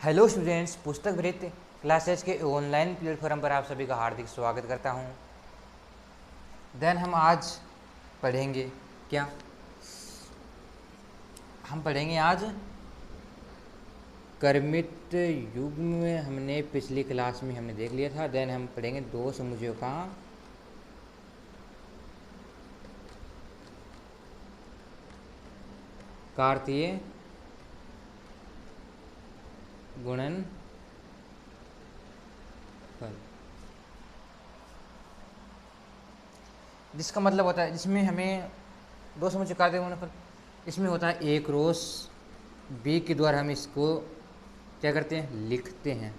Hello students, पुस्तक भृत classes के online platform पर आप सभी का हार्दिक स्वागत करता हूं। देन हम आज पढ़ेंगे क्या? हम पढ़ेंगे आज कर्मित युग में। हमने पिछली क्लास में हमने देख लिया था। देन हम पढ़ेंगे दो समुच्चयों का कार्तीय गुणनफल, जिसका मतलब होता है, जिसमें हमें दो समुच्चय कार्तीय गुणनफल, इसमें होता है एक रोस बी के द्वारा हम इसको क्या करते हैं, लिखते हैं।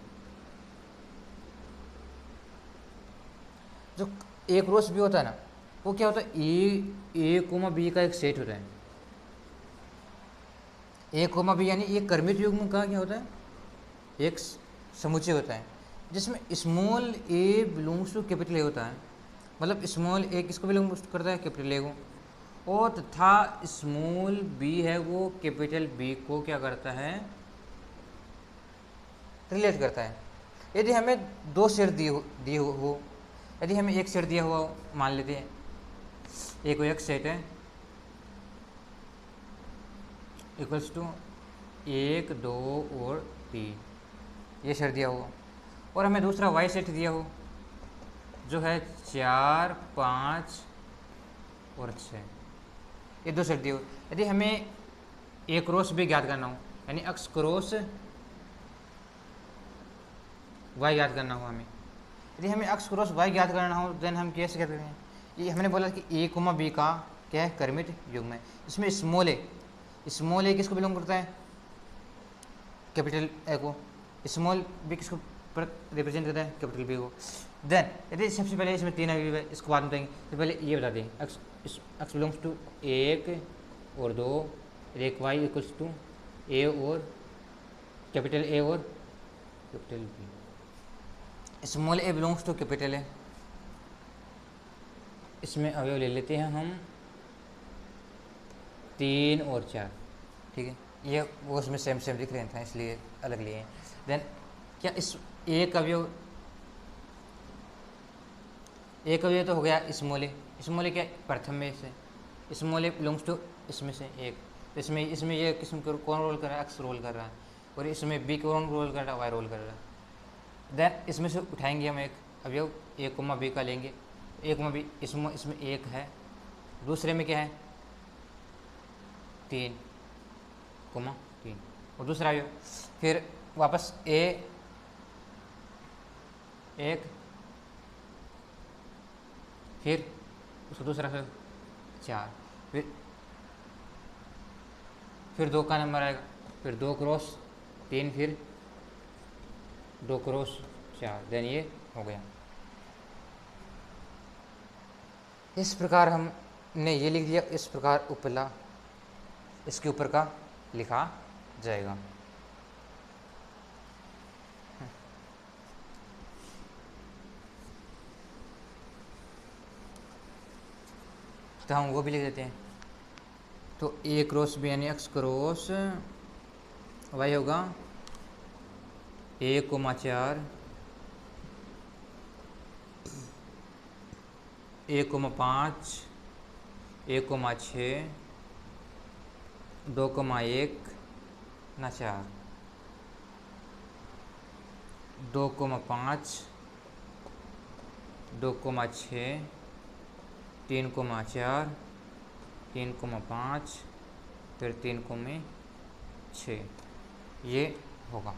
जो एक रोस बी होता है ना, वो क्या होता है, ए कोमा बी का एक सेट होता है। ए कोमा बी यानी एक कर्मित युग्म का क्या होता है, एक समुच्चय होता है जिसमें small A belongs to capital A होता है। मतलब स्मॉल ए किसको बिलोंग करता है, कैपिटल ए को, और तथा स्मॉल बी है वो कैपिटल बी को क्या करता है, रिलेट करता है। यदि हमें दो शेर दिए हो, यदि हमें एक शेर दिया हुआ मान लेते हैं, एक सेट है इक्वल्स टू 1, 2 और 3, ये शेर दिया हुआ, और हमें दूसरा वाई सेट दिया हो जो है 4, 5 और 6, ये दो सेट दिए हो। यदि हमें एक क्रॉस भी ज्ञात करना हो, यानी अक्स क्रॉस वाई ज्ञात करना हो हमें, यदि हमें अक्स क्रॉस वाई ज्ञात करना हो, देन हम कैसे कहते हैं, ये हमने बोला कि ए कोमा बी का क्या है, कर्मित युग्म है। इसमें स्मॉल ए किसको बिलोंग करता है, कैपिटल ए को। स्मॉल बी किसको रिप्रेजेंट करता है, कैपिटल बी को। देन यदि सबसे पहले इसमें 3 अवयव है, इसको बाद में बताएंगे। तो पहले ये बता दें, एक्स बिलोंग्स टू 1 और 2, एक वाई इक्वल्स टू ए और कैपिटल ए और capital B. Small A belongs to capital A, इसमें अवयव ले लेते हैं हम 3 और 4, ठीक है। ये वो उसमें सेम दिख रहे थे इसलिए अलग लिए हैं। देन क्या इस एक अवयव तो हो गया स्मॉल ए क्या, प्रथम में से स्मॉल ए बिलोंग्स टू इसमें से एक, तो इसमें ये किस्म कौन रोल कर रहा है, एक्स रोल कर रहा है, और इसमें बी कौन रोल कर रहा है, वाई रोल कर रहा है। देन इसमें से उठाएंगे हम एक अवयव ए कोमा बी का लेंगे, ए कोमा बी, इसमें एक है, दूसरे में क्या है 3 कोमा 3, और दूसरा अवयव फिर वापस ए 1, फिर उसका दूसरा फिर 4, फिर 2 का नंबर आएगा, फिर 2 क्रॉस 3, फिर 2 क्रॉस 4, देन ये हो गया। इस प्रकार हमने ये लिख दिया, इस प्रकार उपला इसके ऊपर का लिखा जाएगा। तो हम वो भी लिख देते हैं। तो ए क्रॉस बी यानी एक्स क्रॉस वाई होगा 1,4, 1,5, 1,6, 2,1 ना 4, 2,5, 2,6, 3,4, 3,5, फिर 3,6, ये होगा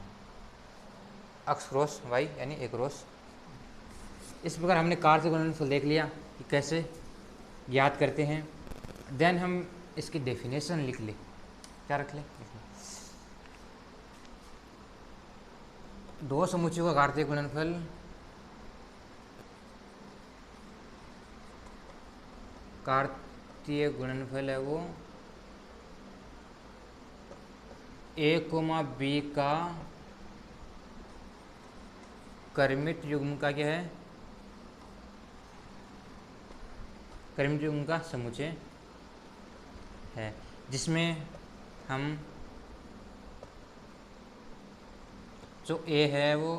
एक्स क्रॉस वाई यानी एक क्रॉस। इस प्रकार हमने कार्तीय गुणनफल देख लिया कि कैसे ज्ञात करते हैं। देन हम इसकी डेफिनेशन लिख ले, क्या रख लें, दो समुच्चयों का कार्तीय गुणनफल है वो ए कोमा बी का कर्मित युग्म का क्या है, कर्मित युग्म का समुच्चय है, जिसमें हम जो ए है वो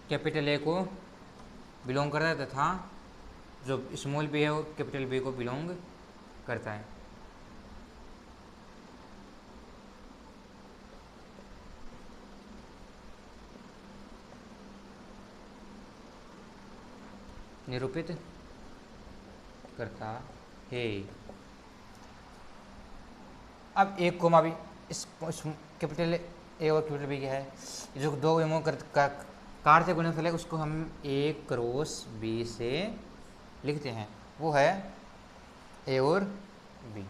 कैपिटल ए को बिलोंग करता है तथा जो स्मॉल बी है वो कैपिटल बी को बिलोंग करता है। निरूपित करता है। अब एक कोमा भी इस कैपिटल ए और कैपिटल बी क्या है, जो दो एमओ कार्य गुणनफल है उसको हम ए क्रॉस बी से लिखते हैं, वो है ए और बी।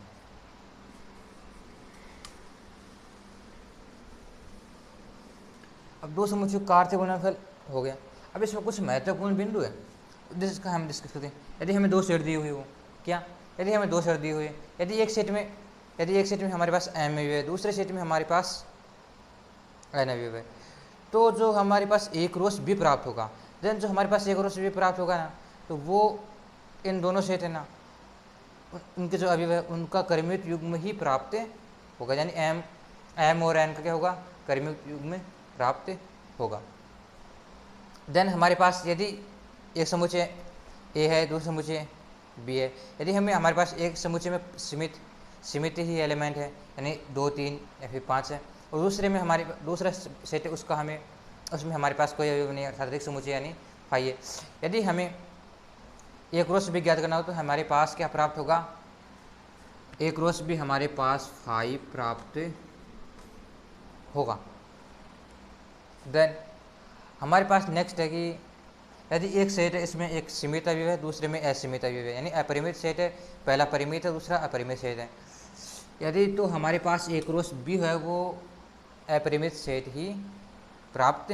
अब दो समुच्चय कार्य गुणनफल हो गया। अब इसमें कुछ महत्वपूर्ण बिंदु है जिसका हम डिस्कस करते हैं। यदि हमें दो सेट दी हुई हो, क्या यदि हमें दो सेट दी हुई है, यदि एक सेट में हमारे पास एम अवयव है, दूसरे सेट में हमारे पास एन अवयव है, तो जो हमारे पास ए क्रॉस बी प्राप्त होगा, देन जो हमारे पास ए क्रॉस बी प्राप्त होगा ना, तो वो इन दोनों सेट है ना, उनके जो अवयव है उनका कर्मित युग्म ही प्राप्त होगा। यानी एम और एन का क्या होगा, कर्मित युग्म प्राप्त होगा। देन हमारे पास यदि एक समुच्चय ए है, दूसरा समुच्चय बी है, यदि हमारे पास एक समुच्चय में सीमित ही एलिमेंट है, यानी 2, 3 या फिर 5 है, और दूसरे में हमारे दूसरा सेट है उसमें हमारे पास कोई अवयव नहीं है, अर्थात एक समुच्चय यानी फाई है। यदि हमें ए क्रॉस बी ज्ञात करना हो तो हमारे पास क्या प्राप्त होगा, ए क्रॉस बी हमारे पास फाई प्राप्त होगा। देन हमारे पास नेक्स्ट है कि यदि एक सेट है, इसमें एक सीमित अवयव है, दूसरे में असीमित अवयव है, यानी अपरिमित सेट है, पहला परिमित है, दूसरा अपरिमित सेट है। यदि तो हमारे पास ए क्रॉस बी है वो अपरिमित सेट ही प्राप्त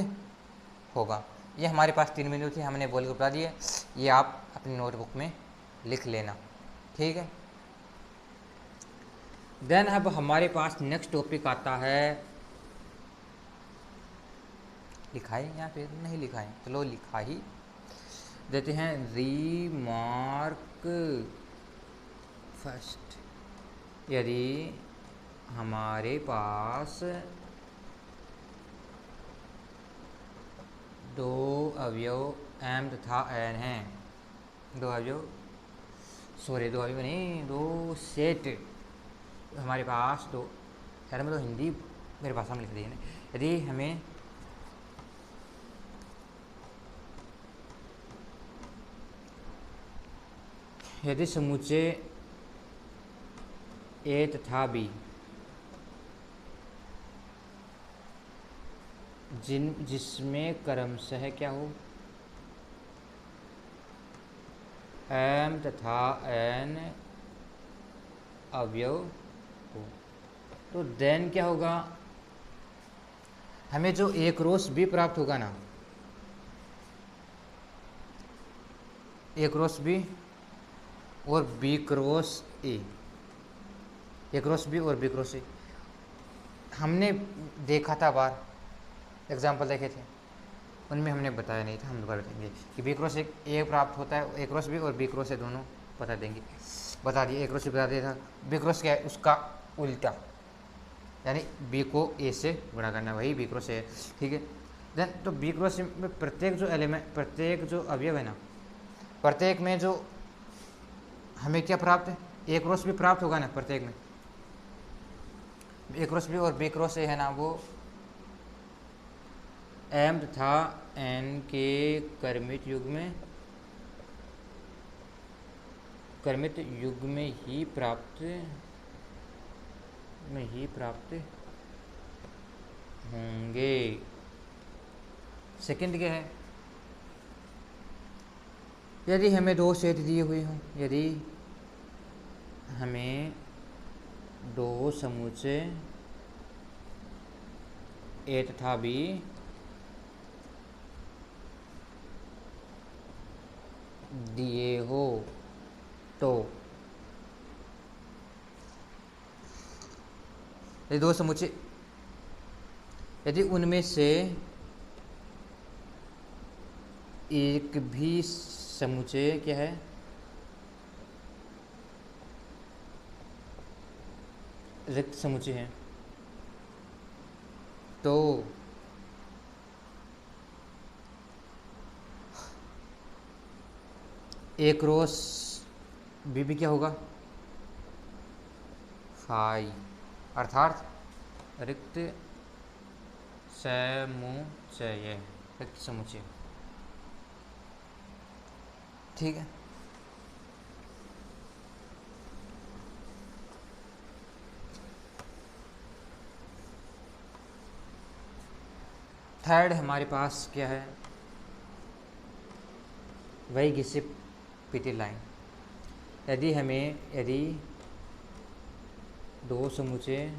होगा। ये हमारे पास 3 बिंदु थे, हमने बोल के बता दिए, ये आप अपनी नोटबुक में लिख लेना, ठीक है। देन अब हमारे पास नेक्स्ट टॉपिक आता है, लिखा है या फिर नहीं लिखा है, चलो लिखा ही देते हैं, रीमार्क फर्स्ट। यदि हमारे पास दो अवयव एम तथा एन हैं, दो अवयव नहीं, दो सेट हमारे पास दो, यार मैं तो हिंदी मेरे भाषा में लिख दी है ना। यदि हमें यदि समुच्चय ए तथा बी जिसमें क्रमशः क्या हो, एम तथा एन अवयव हो, तो देन क्या होगा, हमें जो ए क्रॉस बी प्राप्त होगा ना, ए क्रॉस बी और B cross A, A cross B और बी क्रॉस ए, हमने देखा था बार एग्जाम्पल देखे थे, उनमें हमने बताया नहीं था, हम दोबारा बताएंगे कि बी क्रॉस ए प्राप्त होता है, ए क्रॉस बी और बी क्रॉस ए दोनों बता दिए, ए क्रॉस बी बता दिया था। बी क्रॉस क्या है, उसका उल्टा, यानी बी को ए से गुणा करना, वही बी क्रॉस ए, ठीक है। देन तो बी क्रॉस में प्रत्येक जो एलिमेंट, प्रत्येक जो अवयव है ना, प्रत्येक में जो हमें क्या प्राप्त है, ए क्रॉस बी प्राप्त होगा ना, प्रत्येक में ए क्रॉस बी और बी क्रॉस ए है ना, वो एम तथा एन के कर्मित युग्म में ही प्राप्त होंगे। सेकंड क्या है, यदि हमें दो सेट दिए हुए हों, यदि हमें दो समुच्चय ए तथा बी दिए हो, तो ये दो समुच्चय, यदि उनमें से एक भी समुच्चय क्या है, रिक्त समुच्चय है, तो ए क्रॉस बी भी क्या होगा, फाई, अर्थात रिक्त समुच्चय, रिक्त समुच्चय। ठीक है, थर्ड हमारे पास क्या है, वही घिसे पीटी लाइन। यदि दो समुच्चय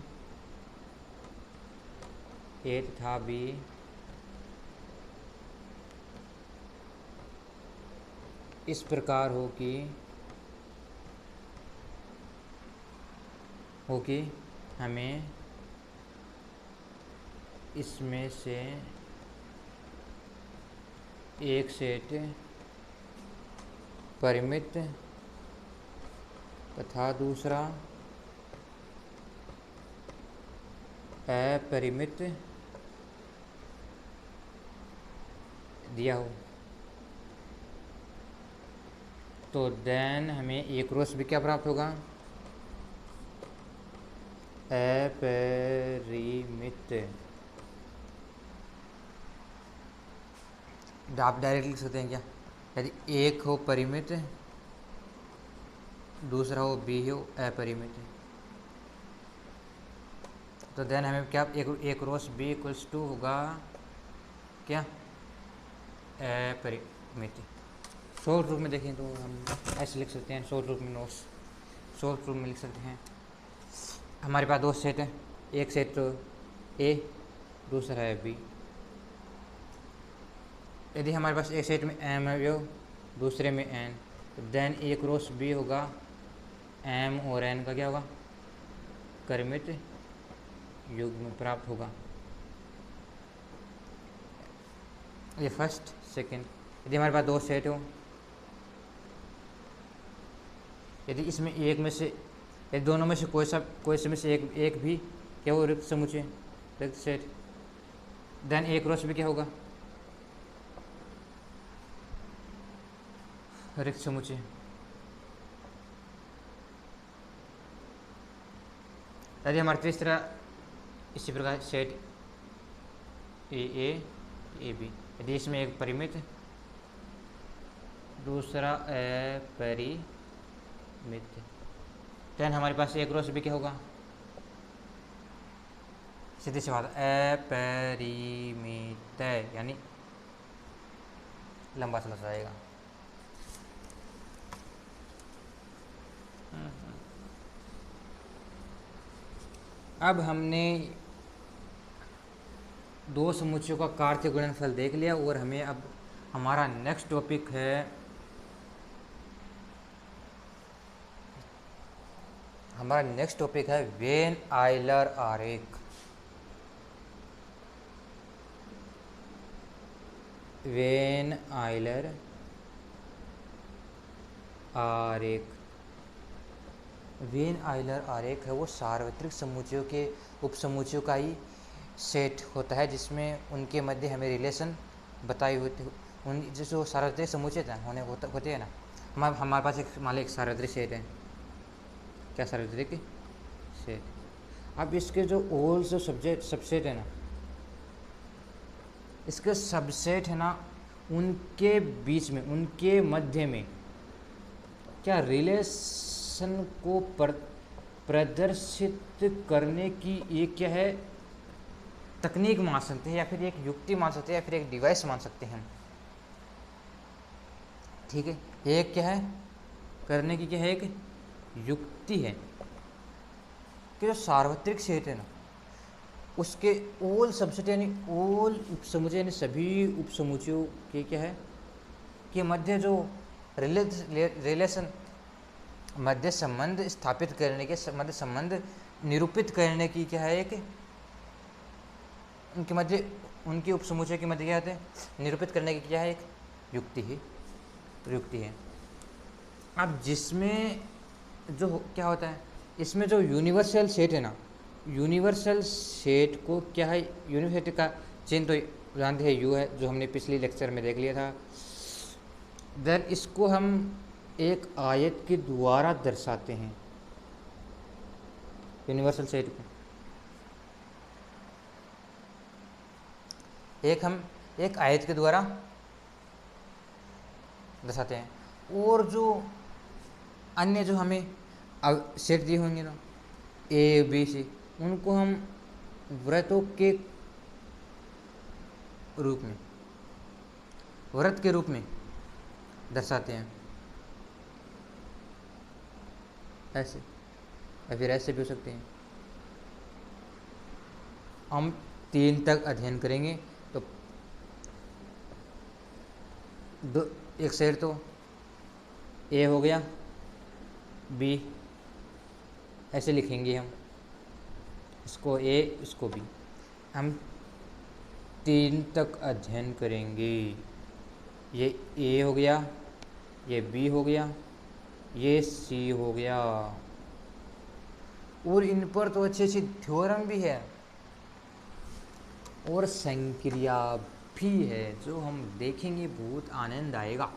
ए तथा बी इस प्रकार हो कि हमें इसमें से एक सेट परिमित तथा दूसरा अपरिमित दिया हो, तो देन हमें ए क्रॉस भी क्या प्राप्त होगा, अपरिमित। आप डायरेक्ट लिख सकते हैं क्या, यदि एक हो परिमित, दूसरा हो बी हो अपरिमित, तो देन हमें क्या, ए क्रॉस बी इक्वल्स टू होगा क्या, अपरिमित। शॉर्ट रूप में देखें तो हम ऐसे लिख सकते हैं, शॉर्ट रूप में नोट्स शॉर्ट रूप में लिख सकते हैं। हमारे पास दो सेट हैं, एक सेट ए, दूसरा है बी। यदि हमारे पास एक सेट में एम है, दूसरे में एन, तो देन ए क्रॉस बी होगा एम और एन का क्या होगा, क्रमित युग्म प्राप्त होगा। ये फर्स्ट सेकंड। यदि हमारे पास दो सेट हो, यदि इसमें एक में से, यदि दोनों में से कोई में से एक भी क्या हो, रिक्त समुच्चय, रिक्त सेट, देन ए क्रॉस भी क्या होगा, रिक्त समुच्चय। यदि हमारा तीसरा इसी प्रकार सेट ए बी, यदि इसमें एक परिमित, दूसरा अपरिमित, देन हमारे पास ए क्रॉस भी क्या होगा, सीधी सी बात, अपरिमित, यानी लंबा चला जाएगा। अब हमने दो समुच्चयों का कार्तीय गुणनफल देख लिया, और हमें अब हमारा नेक्स्ट टॉपिक है, वेन आइलर आरेख। वेन आइलर आरेख, वेन आइलर आरेख है वो सार्वत्रिक समुच्चयों के उपसमुच्चयों का ही सेट होता है, जिसमें उनके मध्य हमें रिलेशन बताई होती, उन जो सार्वत्रिक समुच्चय होते हैं ना, हमारे पास एक मान लो एक सार्वत्रिक सेट है, क्या सार्वत्रिक सेट। अब इसके जो ऑल जो सबसेट है ना, इसके सबसेट है ना, उनके बीच में, उनके मध्य में क्या रिलेशन को प्रदर्शित करने की एक क्या है, तकनीक मान सकते हैं, या फिर एक युक्ति मान सकते हैं, या फिर एक डिवाइस मान सकते हैं। ठीक है, एक क्या है करने की, क्या है, एक युक्ति है कि जो सार्वत्रिक सेट है ना, उसके ऑल सबसेट यानी ऑल उपसमुच्चय, यानी सभी उपसमुच्चयों के क्या है कि मध्य जो रिलेशन, मध्य संबंध स्थापित करने के, मध्य संबंध निरूपित करने की क्या है, एक उनके मध्य, उनके उपसमुच्चय के मध्य क्या होते हैं, निरूपित करने की क्या है, एक युक्ति है। अब जिसमें जो क्या होता है, इसमें जो यूनिवर्सल सेट है ना, यूनिवर्सल सेट को क्या है, यूनिवर्सल का चिन्ह तो जानते हैं यू है, जो हमने पिछले लेक्चर में देख लिया था। देन इसको हम एक आयत के द्वारा दर्शाते हैं, यूनिवर्सल सेट को हम एक आयत के द्वारा दर्शाते हैं। और जो अन्य जो हमें अब सेट दिए होंगे ना ए बी सी, उनको हम वृत्तों के रूप में, वृत्त के रूप में दर्शाते हैं, ऐसे या फिर ऐसे भी हो सकते हैं। हम 3 तक अध्ययन करेंगे तो एक सेट तो ए हो गया, बी ऐसे लिखेंगे हम, इसको ए इसको बी। हम 3 तक अध्ययन करेंगे, ये ए हो गया, ये बी हो गया, ये सी हो गया। और इन पर तो अच्छी अच्छी थ्योरम भी है और संक्रिया भी है, जो हम देखेंगे। बहुत आनंद आएगा,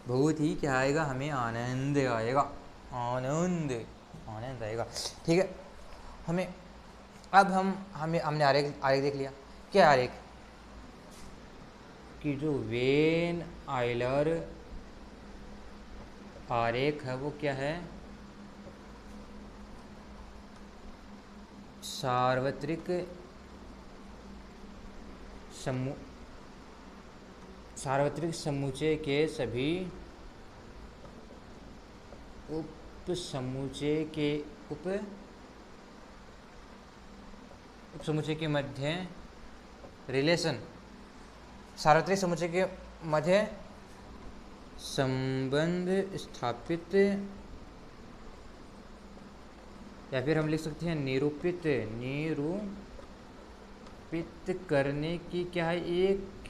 बहुत ही क्या आएगा, हमें आनंद आएगा, आनंद आएगा। ठीक है, हमें अब हमने आरेख देख लिया। क्या आरेख कि जो वेन आयलर आरेख है वो क्या है, सार्वत्रिक समुच्चय के सभी उप समुच्चय के मध्य रिलेशन, सार्वत्रिक समुच्चय के मध्य संबंध स्थापित, या फिर हम लिख सकते हैं निरूपित करने की क्या है, एक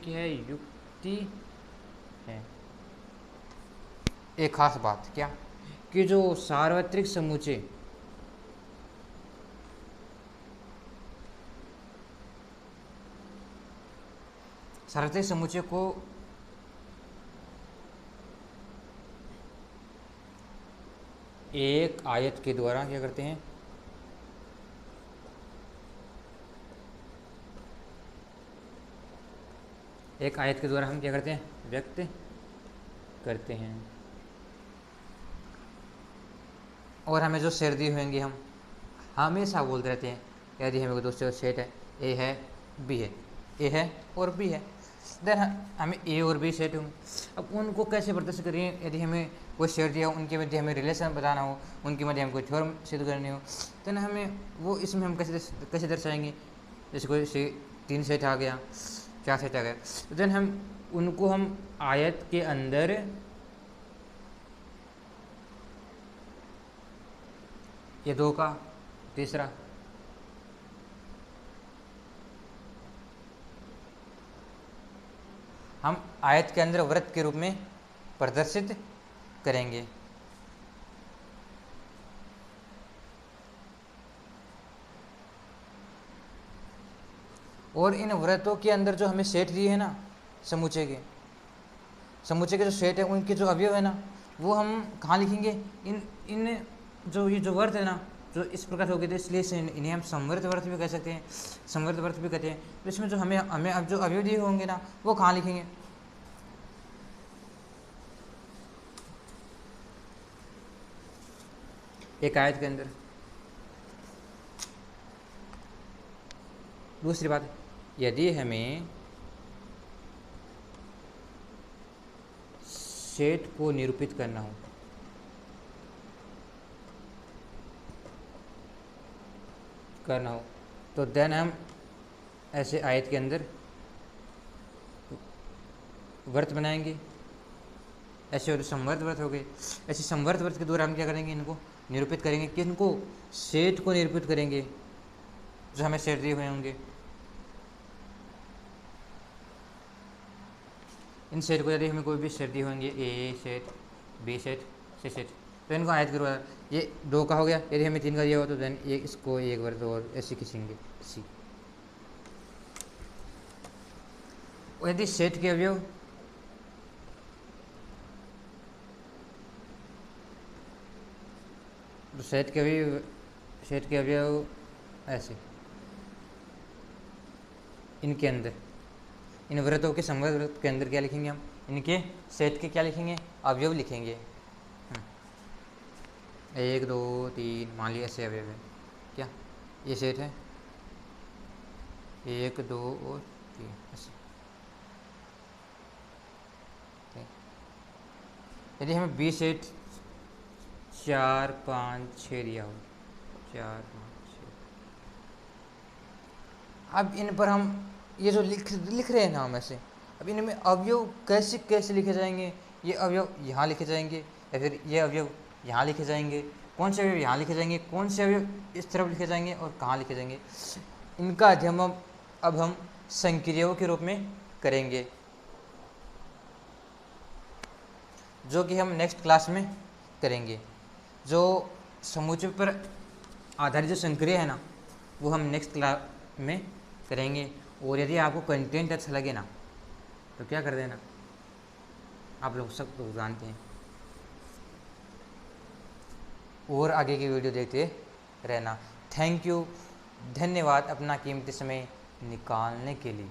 है युक्ति है। एक खास बात क्या कि जो सार्वत्रिक समुच्चय को एक आयत के द्वारा क्या करते हैं, एक आयत के द्वारा हम क्या करते हैं, व्यक्त करते हैं। और हमें जो सेट दिए होंगे हम हमेशा बोलते रहते हैं, यदि हमें कोई दोस्तों सेट है, ए है बी है, ए है और बी है, देन हमें ए और बी सेट होंगे। अब उनको कैसे प्रदर्शित करें, यदि हमें कोई सेट दिया हो, उनके मध्य हमें रिलेशन बताना हो, उनके मध्य हमें कोई थ्योरम सिद्ध करनी हो, देन हमें वो इसमें हम कैसे दर्शाएंगे। जैसे कोई 3 सेट आ गया, 4 सेट आ गया, तो देन उनको हम आयत के अंदर ये 2 का तीसरा, हम आयत के अंदर वृत्त के रूप में प्रदर्शित करेंगे। और इन वृत्तों के अंदर जो हमें सेट दिए हैं ना, समुच्चय के जो सेट है, उनके जो अवयव है ना, वो हम कहाँ लिखेंगे, इन जो ये जो वृत्त है ना, जो इस प्रकार हो गए थे, इसलिए इन्हें हम संवर्त वृत्त भी कह सकते हैं, संवर्त वृत्त भी कहते हैं। तो इसमें जो हमें अब जो अवयव दिए होंगे ना, वो कहाँ लिखेंगे, एक आयत के अंदर। दूसरी बात, यदि हमें सेट को निरूपित करना हो तो देन हम ऐसे आयत के अंदर वर्त बनाएंगे, ऐसे और संवर्त वर्त हो गए। ऐसे संवर्त वर्त के द्वारा हम क्या करेंगे, इनको निरूपित करेंगे, कि इनको सेट को निरूपित करेंगे जो हमें सेट दिए हुए होंगे। इन सेट को यदि हमें कोई भी सेट दिए होंगे, ए सेट, बी सेट, सी सेट, तो इनको ऐड करो, ये 2 का हो गया, यदि हमें 3 का दिया हो तो देन ये इसको एक बार तो और ऐसे खींचेंगे सी। और यदि सेट के अवयव तो सेट के अवयव ऐसे इनके अंदर, इन वृत्तों के समग्र वृत्त के अंदर क्या लिखेंगे हम, इनके सेट के क्या लिखेंगे, अवयव लिखेंगे। 1 2 3 मान लिया ऐसे अवयव है, क्या ये सेट है 1 2 और 3 ऐसे। यदि हमें बी सेट 4 5 6 दिया हो, 4 5 6, अब इन पर हम ये जो लिख रहे हैं ना हम ऐसे, अब इनमें अवयव कैसे कैसे लिखे जाएंगे, ये अवयव यहाँ लिखे जाएंगे या फिर ये अवयव यहाँ लिखे जाएंगे, कौन से अवयव यहाँ लिखे जाएंगे, कौन से अवयव इस तरफ लिखे जाएंगे और कहाँ लिखे जाएंगे, इनका अध्ययन अब हम संक्रियाओं के रूप में करेंगे, जो कि हम नेक्स्ट क्लास में करेंगे। जो समुच्चय पर आधारित जो संक्रिया है ना वो हम नेक्स्ट क्लास में करेंगे। और यदि आपको कंटेंट अच्छा लगे ना तो क्या कर देना, आप लोग सब तो जानते हैं, और आगे की वीडियो देखते रहना। थैंक यू, धन्यवाद अपना कीमती समय निकालने के लिए।